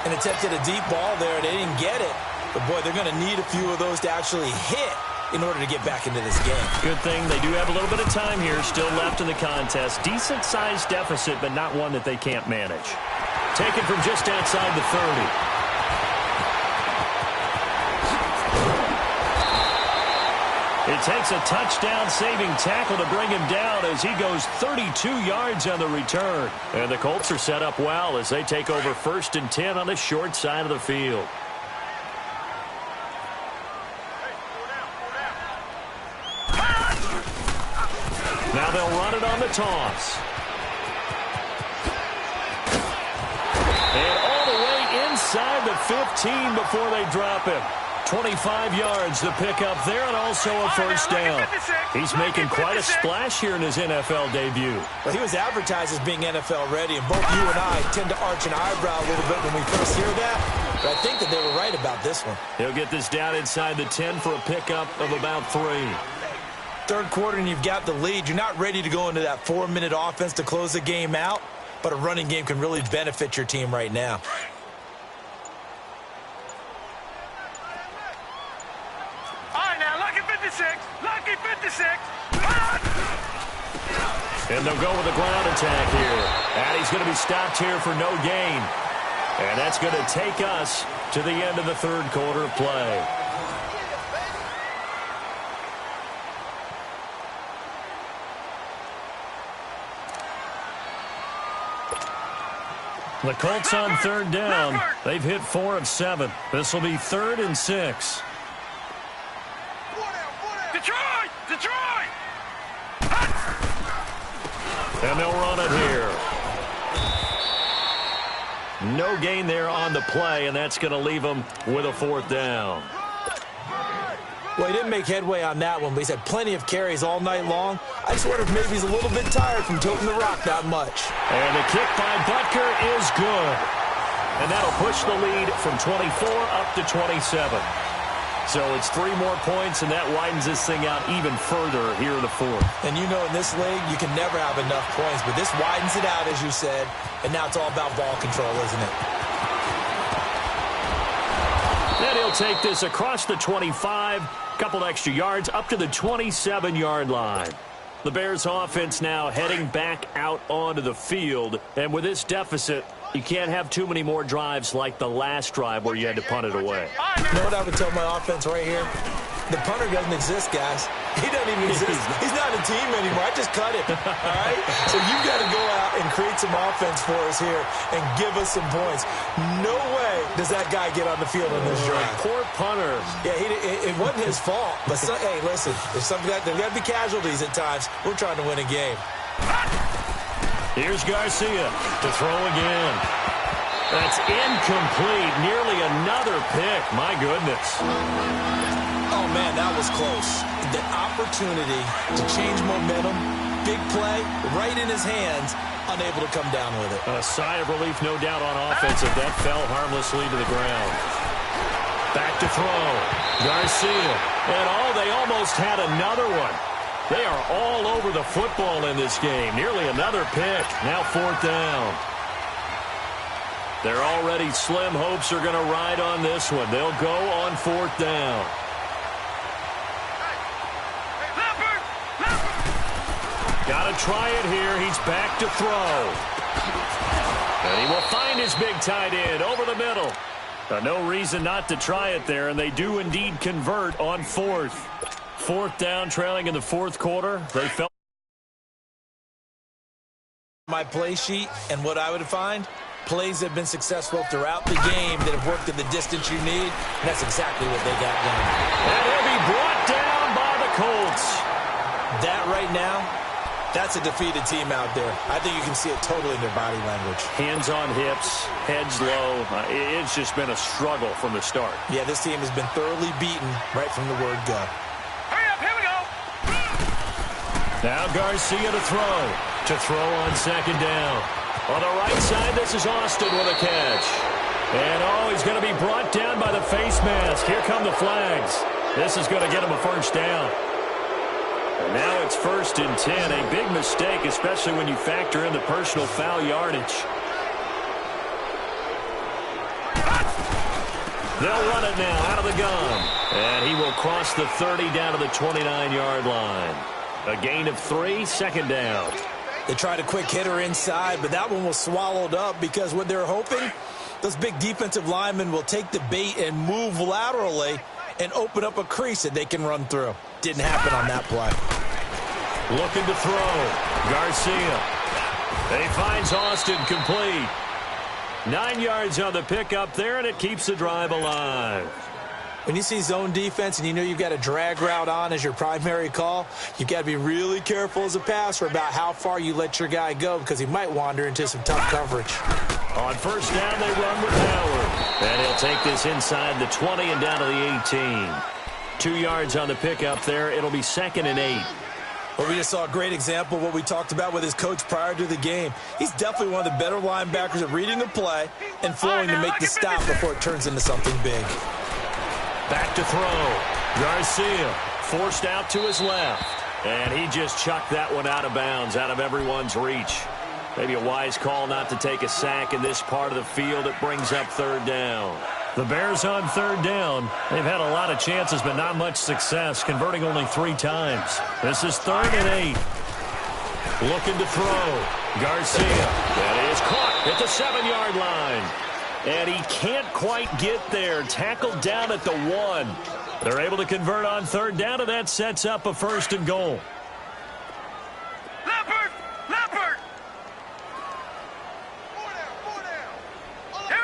And attempted a deep ball there. They didn't get it. But, boy, they're going to need a few of those to actually hit in order to get back into this game. Good thing they do have a little bit of time here still left in the contest. Decent-sized deficit, but not one that they can't manage. Taken from just outside the 30. It takes a touchdown-saving tackle to bring him down as he goes 32 yards on the return. And the Colts are set up well as they take over 1st and 10 on the short side of the field. Now they'll run it on the toss. And all the way inside the 15 before they drop him. 25 yards the pick up there and also a first down. He's making quite a splash here in his NFL debut. Well, he was advertised as being NFL ready, and both you and I tend to arch an eyebrow a little bit when we first hear that. But I think that they were right about this one. He'll get this down inside the 10 for a pickup of about 3. Third quarter and you've got the lead. You're not ready to go into that 4-minute offense to close the game out, but a running game can really benefit your team right now. Lucky 56. And they'll go with a ground attack here. And he's going to be stopped here for no gain. And that's going to take us to the end of the third quarter play. The Colts on third down. They've hit 4 of 7. This will be 3rd and 6. Detroit! And they'll run it here. No gain there on the play, and that's going to leave them with a 4th down. Well, he didn't make headway on that one, but he's had plenty of carries all night long. I just wonder if maybe he's a little bit tired from toting the rock that much. And the kick by Butker is good. And that'll push the lead from 24 up to 27. So it's 3 more points, and that widens this thing out even further here in the 4th. And you know in this league, you can never have enough points, but this widens it out, as you said, and now it's all about ball control, isn't it? Then he'll take this across the 25, couple extra yards, up to the 27-yard line. The Bears offense now heading back out onto the field, and with this deficit, you can't have too many more drives like the last drive where you had to punt it away. You know what I would tell my offense right here? The punter doesn't exist, guys. He doesn't even exist. He's not a team anymore. I just cut him, all right? So you've got to go out and create some offense for us here and give us some points. No way does that guy get on the field on this drive. Poor punter. Yeah, it wasn't his fault. But, hey, listen, there's got to be casualties at times. We're trying to win a game. Here's Garcia to throw again. That's incomplete. Nearly another pick. My goodness. Oh, man, that was close. The opportunity to change momentum, big play, right in his hands, unable to come down with it. A sigh of relief, no doubt, on offense if that fell harmlessly to the ground. Back to throw. Garcia. And they almost had another one. They are all over the football in this game. Nearly another pick. Now 4th down. Their already slim hopes are going to ride on this one. They'll go on 4th down. Got to try it here. He's back to throw. And he will find his big tight end over the middle. No reason not to try it there, and they do indeed convert on 4th. 4th down, trailing in the 4th quarter. They felt my play sheet, and what I would find, plays that have been successful throughout the game that have worked at the distance you need, and that's exactly what they got done. And he'll be brought down by the Colts. That right now, that's a defeated team out there. I think you can see it totally in their body language. Hands on hips, heads low. It's just been a struggle from the start. Yeah, this team has been thoroughly beaten right from the word go. Hurry up, here we go. Now Garcia to throw. To throw on 2nd down. On the right side, this is Austin with a catch. And, he's going to be brought down by the face mask. Here come the flags. This is going to get him a 1st down. And now it's 1st and 10. A big mistake, especially when you factor in the personal foul yardage. They'll run it now out of the gun. And he will cross the 30 down to the 29-yard line. A gain of 3, second down. They tried a quick hitter inside, but that one was swallowed up because what they're hoping, those big defensive linemen will take the bait and move laterally and open up a crease that they can run through. Didn't happen on that play. Looking to throw. Garcia. And he finds Austin complete. 9 yards on the pickup there, and it keeps the drive alive. When you see zone defense and you know you've got a drag route on as your primary call, you've got to be really careful as a passer about how far you let your guy go because he might wander into some tough coverage. On first down, they run with Howard. And he'll take this inside the 20 and down to the 18. 2 yards on the pickup there. It'll be 2nd and 8. Well, we just saw a great example of what we talked about with his coach prior to the game. He's definitely one of the better linebackers at reading the play and flowing to make the stop before it turns into something big. Back to throw. Garcia forced out to his left. And he just chucked that one out of bounds, out of everyone's reach. Maybe a wise call not to take a sack in this part of the field. It brings up 3rd down. The Bears on 3rd down. They've had a lot of chances, but not much success, converting only 3 times. This is 3rd and 8. Looking to throw. Garcia. That is caught at the 7-yard line. And he can't quite get there. Tackled down at the 1. They're able to convert on 3rd down, and that sets up a 1st and goal. Leopard! Leopard!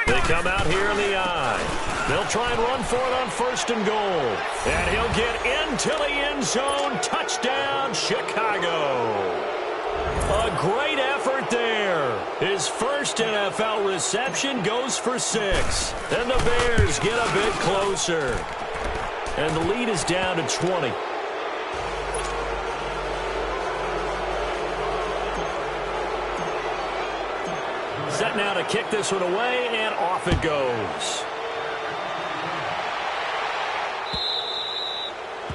They come out here in the eye. They'll try and run for it on 1st and goal. And he'll get into the end zone. Touchdown, Chicago. A great effort there. His first NFL reception goes for 6. And the Bears get a bit closer. And the lead is down to 20. Set now to kick this one away, and off it goes.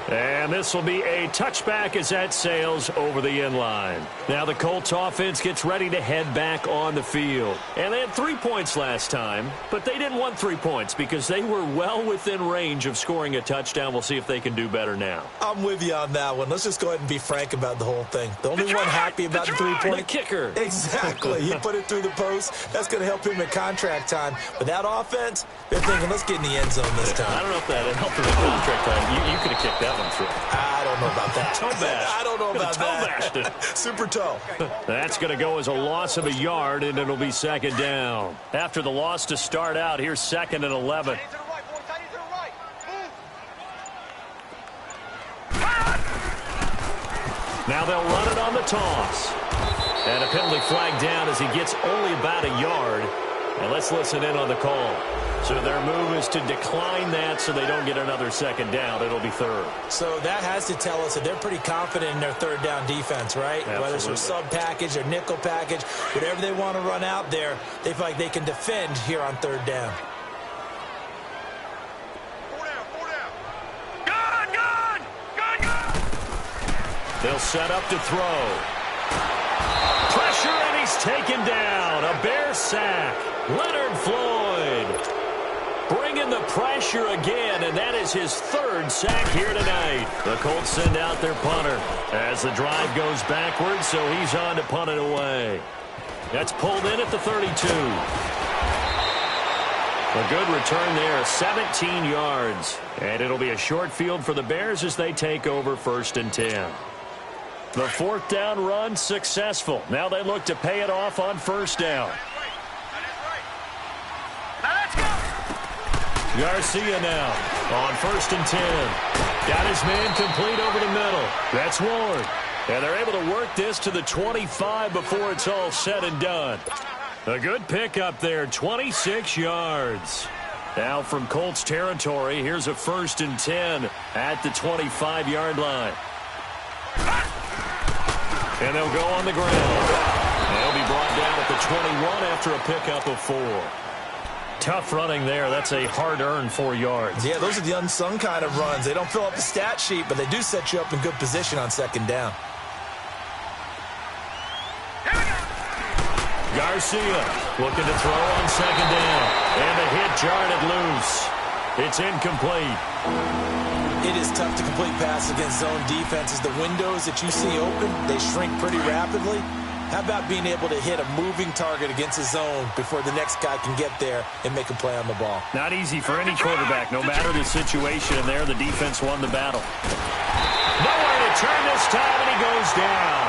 And this will be a touchback as that sails over the end line. Now the Colts offense gets ready to head back on the field. And they had 3 points last time, but they didn't want 3 points because they were well within range of scoring a touchdown. We'll see if they can do better now. I'm with you on that one. Let's just go ahead and be frank about the whole thing. The only one happy about the 3-point. The kicker. Exactly. He put it through the post. That's going to help him at contract time. But that offense, they're thinking, let's get in the end zone this time. I don't know if that helped him at contract time. You could have kicked that one through. I don't know about that. Toe bash. I don't know about that. Toe bashed it. Super toe. That's going to go as a loss of a yard, and it'll be 2nd down. After the loss to start out, here's 2nd and 11. Now they'll run it on the toss. And a penalty flag down as he gets only about a yard. And let's listen in on the call. So their move is to decline that so they don't get another 2nd down. It'll be 3rd. So that has to tell us that they're pretty confident in their 3rd down defense, right? Absolutely. Whether it's their sub package or nickel package, whatever they want to run out there, they feel like they can defend here on 3rd down. They'll set up to throw. Pressure, and he's taken down. A Bear sack. Leonard Floyd bringing the pressure again, and that is his 3rd sack here tonight. The Colts send out their punter as the drive goes backwards, so he's on to punt it away. That's pulled in at the 32. A good return there, 17 yards. And it'll be a short field for the Bears as they take over 1st and 10. The 4th down run successful. Now they look to pay it off on 1st down. Garcia now on 1st and 10. Got his man complete over the middle. That's Ward. And they're able to work this to the 25 before it's all said and done. A good pickup there, 26 yards. Now from Colts territory, here's a 1st and 10 at the 25-yard line. And they'll go on the ground. They'll be brought down at the 21 after a pickup of 4. Tough running there. That's a hard-earned 4 yards. Yeah, those are the unsung kind of runs. They don't fill up the stat sheet, but they do set you up in good position on 2nd down. Garcia looking to throw on 2nd down. And the hit jarred it loose. It's incomplete. It is tough to complete passes against zone defenses. The windows that you see open, they shrink pretty rapidly. How about being able to hit a moving target against a zone before the next guy can get there and make a play on the ball? Not easy for any quarterback. No matter the situation in there, the defense won the battle. Nowhere to turn this time, and he goes down.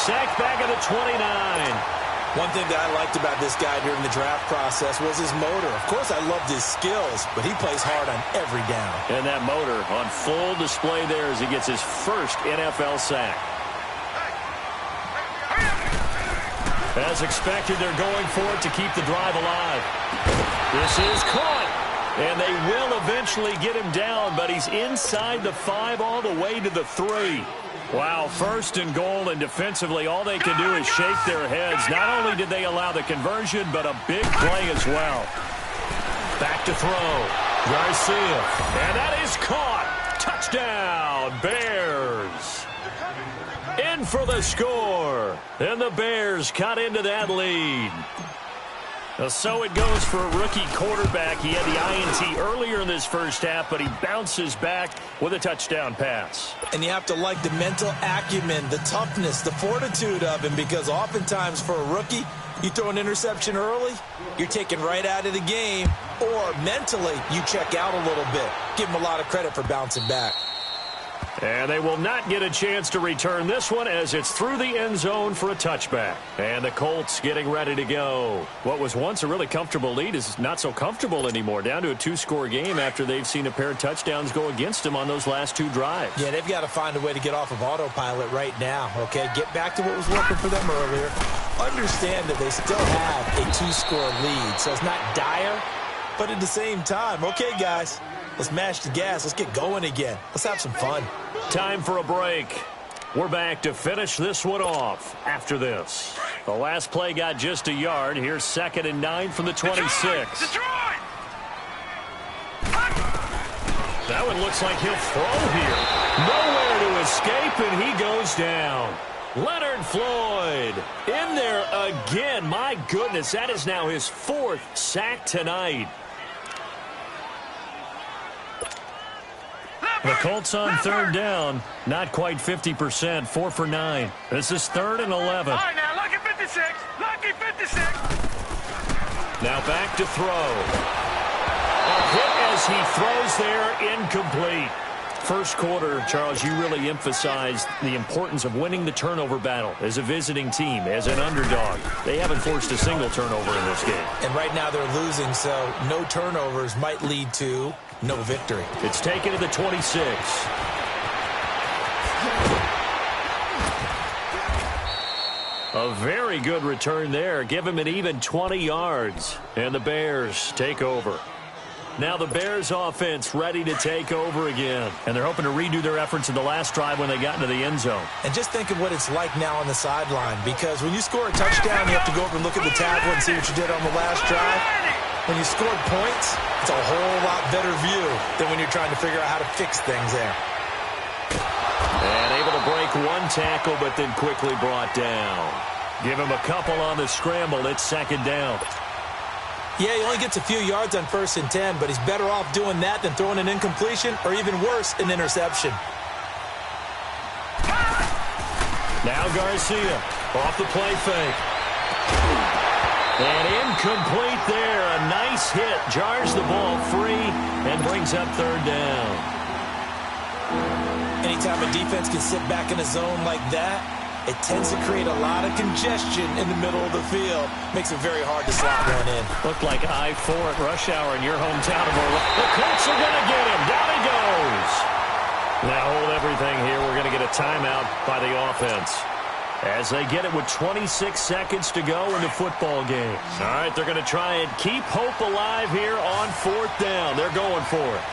Sacked back at the 29. One thing that I liked about this guy during the draft process was his motor. Of course, I loved his skills, but he plays hard on every down. And that motor on full display there as he gets his first NFL sack. As expected, they're going for it to keep the drive alive. This is caught, and they will eventually get him down, but he's inside the 5 all the way to the 3. Wow, first and goal, and defensively, all they can do is shake their heads. Not only did they allow the conversion, but a big play as well. Back to throw. Garcia, and that is caught. Touchdown, Bears. In for the score, and the Bears cut into that lead. So it goes for a rookie quarterback. He had the INT earlier in this first half, but he bounces back with a touchdown pass. And you have to like the mental acumen, the toughness, the fortitude of him, because oftentimes for a rookie, you throw an interception early, you're taken right out of the game, or mentally you check out a little bit. Give him a lot of credit for bouncing back. And they will not get a chance to return this one as it's through the end zone for a touchback. And the Colts getting ready to go. What was once a really comfortable lead is not so comfortable anymore. Down to a 2-score game after they've seen a pair of touchdowns go against them on those last 2 drives. Yeah, they've got to find a way to get off of autopilot right now, okay? Get back to what was working for them earlier. Understand that they still have a 2-score lead, so it's not dire, but at the same time, okay, guys, let's mash the gas. Let's get going again. Let's have some fun. Time for a break. We're back to finish this one off after this. The last play got just a yard. Here's 2nd and 9 from the 26. Detroit! That one looks like he'll throw here. Nowhere to escape, and he goes down. Leonard Floyd in there again. My goodness, that is now his 4th sack tonight. The Colts on 3rd down, not quite 50%, 4 for 9. This is 3rd and 11. All right, now, lucky 56. Lucky 56. Now back to throw. A hit as he throws there, incomplete. First quarter, Charles, you really emphasized the importance of winning the turnover battle as a visiting team, as an underdog. They haven't forced a single turnover in this game. And right now they're losing, so no turnovers might lead to no victory. It's taken to the 26. A very good return there. Give him an even 20 yards. And the Bears take over. Now the Bears offense ready to take over again. And they're hoping to redo their efforts in the last drive when they got into the end zone. And just think of what it's like now on the sideline, because when you score a touchdown, you have to go over and look at the tablet and see what you did on the last drive. When you scored points, it's a whole lot better view than when you're trying to figure out how to fix things there. And able to break one tackle, but then quickly brought down. Give him a couple on the scramble. It's 2nd down. Yeah, he only gets a few yards on 1st and 10, but he's better off doing that than throwing an incompletion or even worse, an interception. Now Garcia off the play fake. And incomplete there. A nice hit. Jars the ball free and brings up 3rd down. Anytime a defense can sit back in a zone like that, it tends to create a lot of congestion in the middle of the field. Makes it very hard to slot one in. Looked like I-4 at rush hour in your hometown of Orlando. The Colts are going to get him. Down he goes. Now hold everything here. We're going to get a timeout by the offense as they get it with 26 seconds to go in the football game. All right, they're going to try and keep hope alive here on 4th down. They're going for it.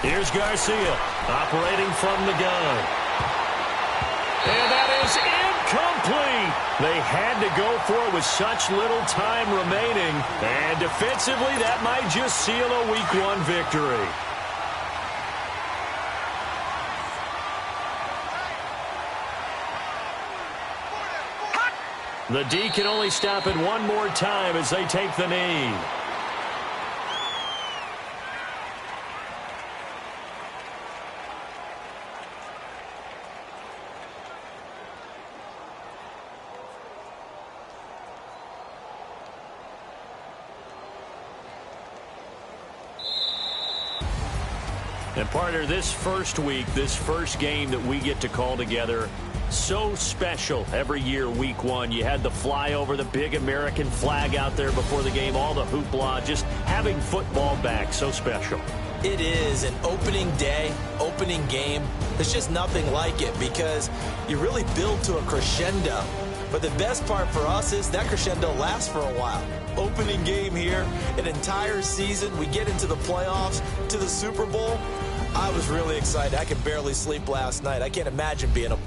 Here's Garcia operating from the gun. And that is incomplete. They had to go for it with such little time remaining. And defensively, that might just seal a Week 1 victory. The D can only stop it one more time as they take the knee. And partner, this first week, this first game that we get to call together, so special every year, week one. You had the flyover, the big American flag out there before the game, all the hoopla, just having football back, so special. It is an opening day, opening game. There's just nothing like it because you really build to a crescendo. But the best part for us is that crescendo lasts for a while. Opening game here, an entire season. We get into the playoffs, to the Super Bowl. I was really excited. I could barely sleep last night. I can't imagine being a